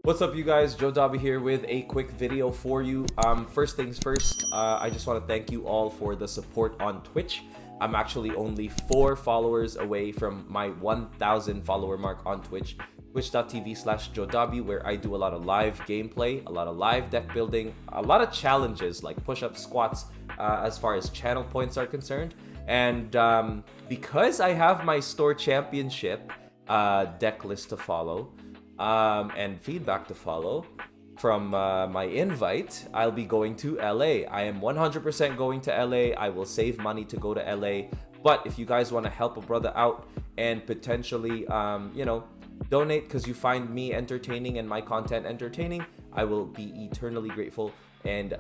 What's up, you guys? Joe Dobby here with a quick video for you. First things first, I just want to thank you all for the support on Twitch. I'm actually only 4 followers away from my 1,000 follower mark on Twitch, twitch.tv/JoeDobby, where I do a lot of live gameplay, a lot of live deck building, a lot of challenges like push-ups, squats, as far as channel points are concerned. And because I have my store championship deck list to follow, and feedback to follow from my invite, I'll be going to LA. I am 100% going to LA. I will save money to go to LA. But if you guys want to help a brother out and potentially, donate because you find me entertaining and my content entertaining, I will be eternally grateful. And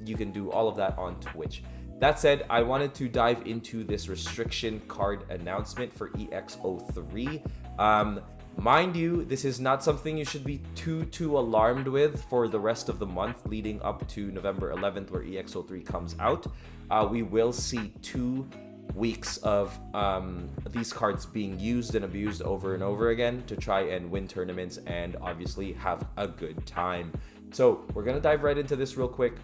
you can do all of that on Twitch. That said, I wanted to dive into this restriction card announcement for EX03. Mind you, this is not something you should be too alarmed with for the rest of the month leading up to November 11th, where EX03 comes out. We will see 2 weeks of these cards being used and abused over and over again to try and win tournaments and obviously have a good time. So we're gonna dive right into this real quick.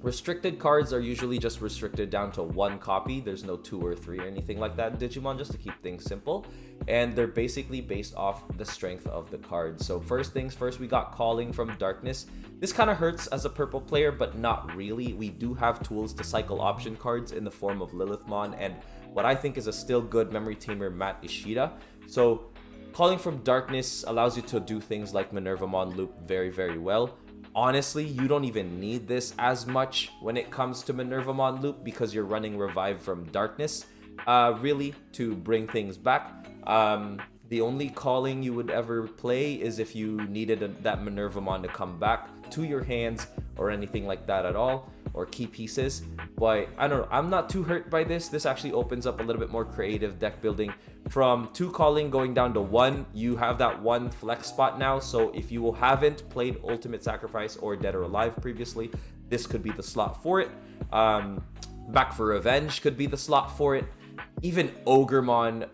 Restricted cards are usually just restricted down to 1 copy. There's no 2 or 3 or anything like that in Digimon, just to keep things simple. And they're basically based off the strength of the card. So first things first, we got Calling from Darkness. This kind of hurts as a purple player, but not really. We do have tools to cycle option cards in the form of Lilithmon and what I think is a still good memory tamer, Matt Ishida. So Calling from Darkness allows you to do things like Minervamon loop very, very well. Honestly, you don't even need this as much when it comes to Minervamon loop because you're running Revive from Darkness, really, to bring things back. The only Calling you would ever play is if you needed that Minervamon to come back to your hands or anything like that at all, or key pieces. But I don't know, I'm not too hurt by this. This actually opens up a little bit more creative deck building. From 2 Calling going down to 1, you have that 1 flex spot now. So if you haven't played Ultimate Sacrifice or Dead or Alive previously, this could be the slot for it. Back for Revenge could be the slot for it. Even Ogremon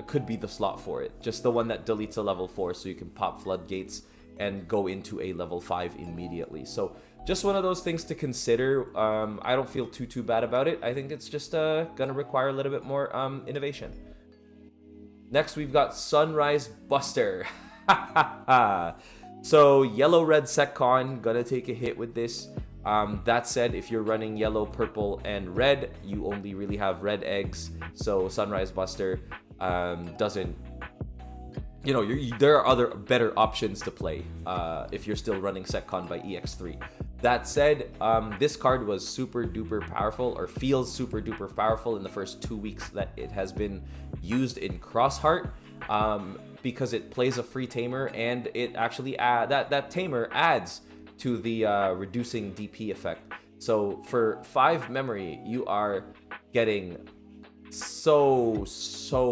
could be the slot for it. Just the one that deletes a level 4 so you can pop Floodgates and go into a level 5 immediately. So just one of those things to consider. I don't feel too bad about it. I think it's just gonna require a little bit more innovation. Next, we've got Sunrise Buster. So yellow-red Secon, gonna take a hit with this. That said, if you're running yellow, purple, and red, you only really have red eggs. So Sunrise Buster doesn't... there are other better options to play if you're still running Secon by EX3. That said, this card was super duper powerful, or feels super duper powerful in the first 2 weeks that it has been used in Crossheart, because it plays a free tamer, and it actually that tamer adds to the reducing DP effect. So for 5 memory, you are getting so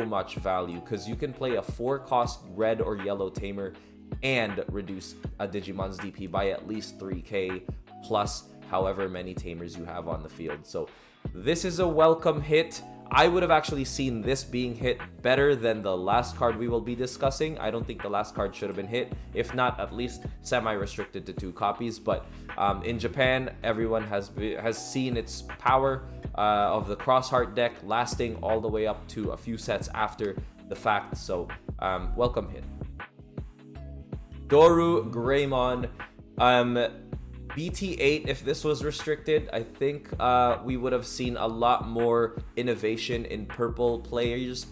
much value because you can play a 4-cost red or yellow tamer and reduce a Digimon's DP by at least 3k plus however many tamers you have on the field. So this is a welcome hit. I would have actually seen this being hit better than the last card we will be discussing. I don't think the last card should have been hit, if not at least semi-restricted to 2 copies. But in Japan, everyone has seen its power of the Crossheart deck lasting all the way up to a few sets after the fact. So welcome hit. Doru Greymon. BT8, if this was restricted, I think we would have seen a lot more innovation in purple players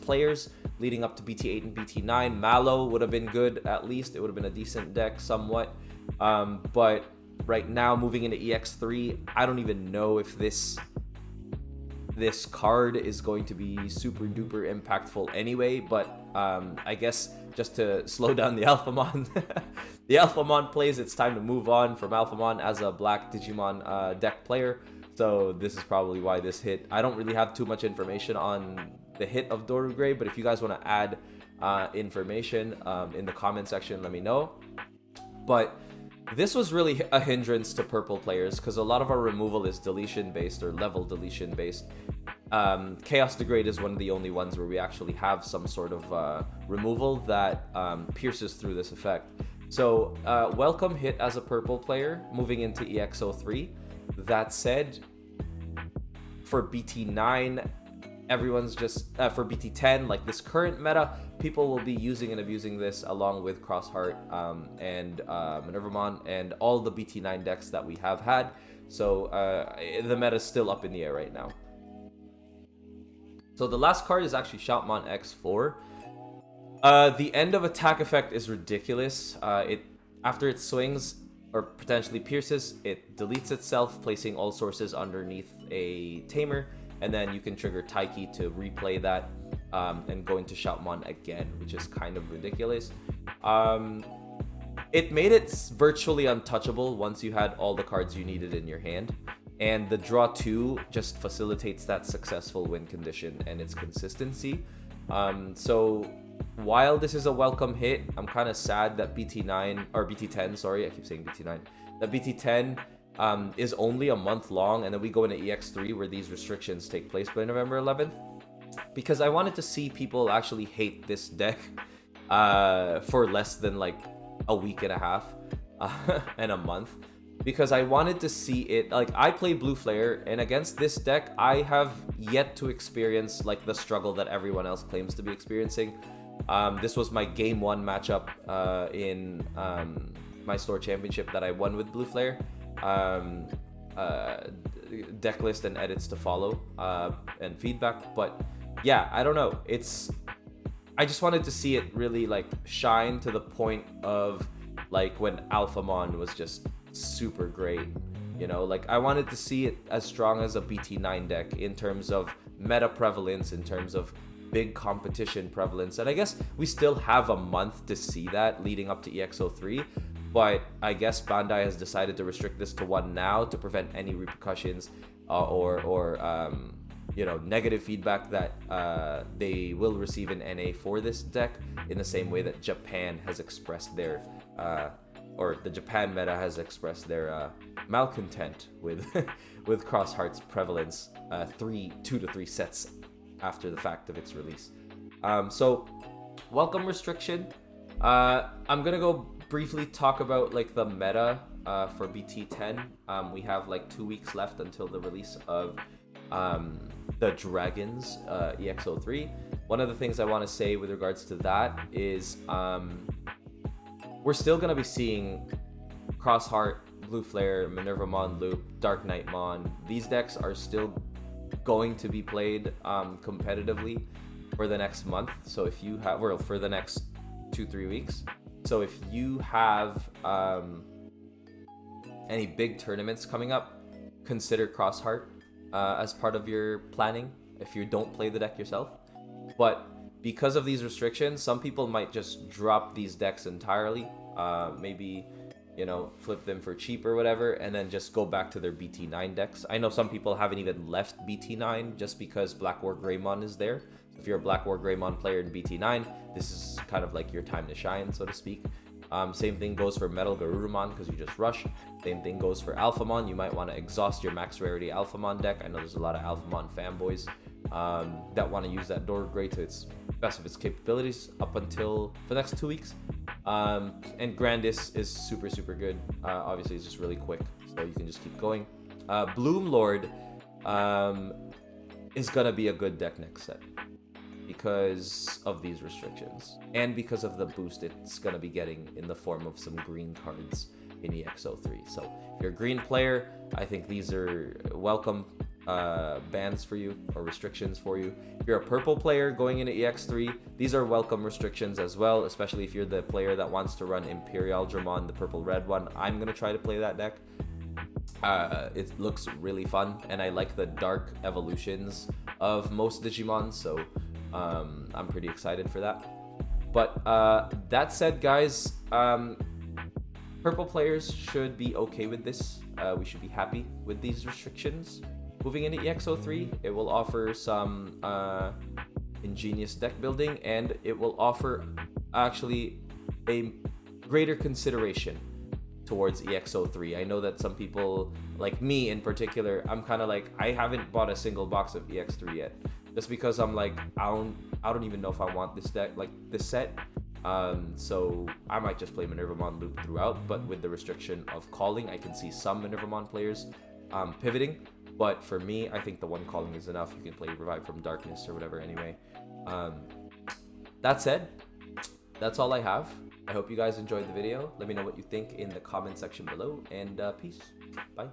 leading up to BT8 and BT9. Mallow would have been good, at least. It would have been a decent deck somewhat. But right now, moving into EX3, I don't even know if this card is going to be super duper impactful anyway. But I guess just to slow down the Alphamon, the Alphamon plays, it's time to move on from Alphamon as a black Digimon deck player. So this is probably why this hit. I don't really have too much information on the hit of Doru Grey, but if you guys want to add information in the comment section, let me know. But this was really a hindrance to purple players because a lot of our removal is deletion based or level deletion based. Chaos Degrade is one of the only ones where we actually have some sort of removal that pierces through this effect. So, welcome hit as a purple player moving into EX03. That said, for BT9, everyone's just for BT10, like this current meta, people will be using and abusing this along with Crossheart and Minervamon and all the BT9 decks that we have had. So the meta is still up in the air right now. So the last card is actually Shoutmon X4. The end of attack effect is ridiculous. After it swings or potentially pierces, it deletes itself, placing all sources underneath a tamer, and then you can trigger Taiki to replay that and go into Shoutmon again, which is kind of ridiculous. It made it virtually untouchable once you had all the cards you needed in your hand, and the draw 2 just facilitates that successful win condition and its consistency. So while this is a welcome hit, I'm kind of sad that BT10, sorry, I keep saying BT9, that BT10 is only a month long, and then we go into EX3 where these restrictions take place by November 11th, because I wanted to see people actually hate this deck for less than like a week and a half and a month, because I wanted to see it. Like, I play Blue Flare, and against this deck I have yet to experience like the struggle that everyone else claims to be experiencing. This was my game 1 matchup in my store championship that I won with Blue Flare. Deck list and edits to follow and feedback, but yeah, I don't know, I just wanted to see it really like shine to the point of like when Alphamon was just super great, you know. Like, I wanted to see it as strong as a BT9 deck in terms of meta prevalence, in terms of big competition prevalence, and I guess we still have a month to see that leading up to EX03. But I guess Bandai has decided to restrict this to 1 now to prevent any repercussions or negative feedback that they will receive in NA for this deck, in the same way that Japan has expressed their or the Japan meta has expressed their malcontent with with Crossheart's prevalence 2 to 3 sets after the fact of its release. So welcome restriction. I'm gonna go briefly talk about like the meta for BT10. We have like 2 weeks left until the release of the Dragons EX03. One of the things I want to say with regards to that is we're still going to be seeing Crossheart, Blue Flare, Minervamon Loop, Dark Knightmon. These decks are still going to be played competitively for the next month. So if you have, or for the next 2-3 weeks. So if you have any big tournaments coming up, consider Crossheart as part of your planning if you don't play the deck yourself. But because of these restrictions, some people might just drop these decks entirely, maybe, you know, flip them for cheap or whatever, and then just go back to their BT9 decks. I know some people haven't even left BT9 just because Black War Greymon is there. If you're a Black War Greymon player in BT9, this is kind of like your time to shine, so to speak. Same thing goes for Metal Garurumon because you just rush. Same thing goes for Alphamon. You might want to exhaust your max rarity Alphamon deck. I know there's a lot of Alphamon fanboys that want to use that Dorgray to its best of its capabilities up until the next 2 weeks. And Grandis is super, super good. Obviously, it's just really quick, so you can just keep going. Bloom Lord is going to be a good deck next set because of these restrictions and because of the boost it's going to be getting in the form of some green cards in EX03. So if you're a green player, I think these are welcome bans for you or restrictions for you. If you're a purple player going into EX3, these are welcome restrictions as well, especially if you're the player that wants to run Imperial Dramon, the purple red one. I'm going to try to play that deck. It looks really fun, and I like the dark evolutions of most Digimon, so I'm pretty excited for that. But that said, guys, purple players should be okay with this. We should be happy with these restrictions. Moving into EX03, it will offer some ingenious deck building, and it will offer actually a greater consideration towards EX03. I know that some people, like me in particular, I'm kind of like, I haven't bought a single box of EX3 yet, just because I'm like, I don't even know if I want this deck, like this set. So I might just play Minervamon loop throughout, but with the restriction of calling, I can see some Minervamon players pivoting. But for me, I think the one calling is enough. You can play Revive from Darkness or whatever anyway. That said, that's all I have. I hope you guys enjoyed the video. Let me know what you think in the comment section below, and peace. Bye.